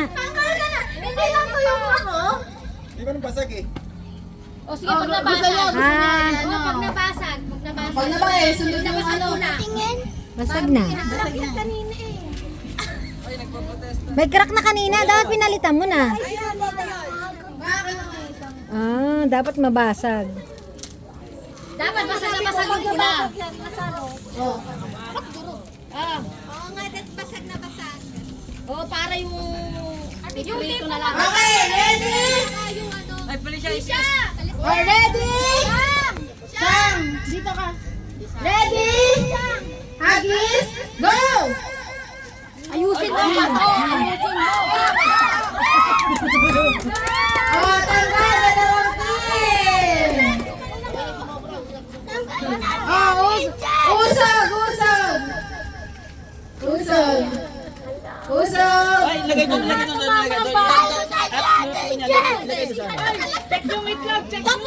Tanggal ka na. Hindi lang to yung ako. Di ba nang basag eh? O sige, pag nabasag. O, pag nabasag. Pag nabasag, sunod na ano. Tingin. Basag na. Basag na. Kanina eh. May crack na kanina. Dapat pinalitan mo na. Ah, dapat mabasag. Dapat basag na basag yung pula. Oh. Ah. Oo nga, basag na basag. O, para yung... Yung na lang. Okay, ready? Yung ano. Ay, pala siya. We're ready? Shang! Dito ka. Ready? Hagis, go! Ayusin mo pa to. Ayusin mo. Oh, tanggal na dalawang team! Oh, usog, usog! Usog! Usog! Ay, lagay doon, lagay doon, lagay doon. At yung pinya, lagay doon sa ano. Check yung itlog. Check yung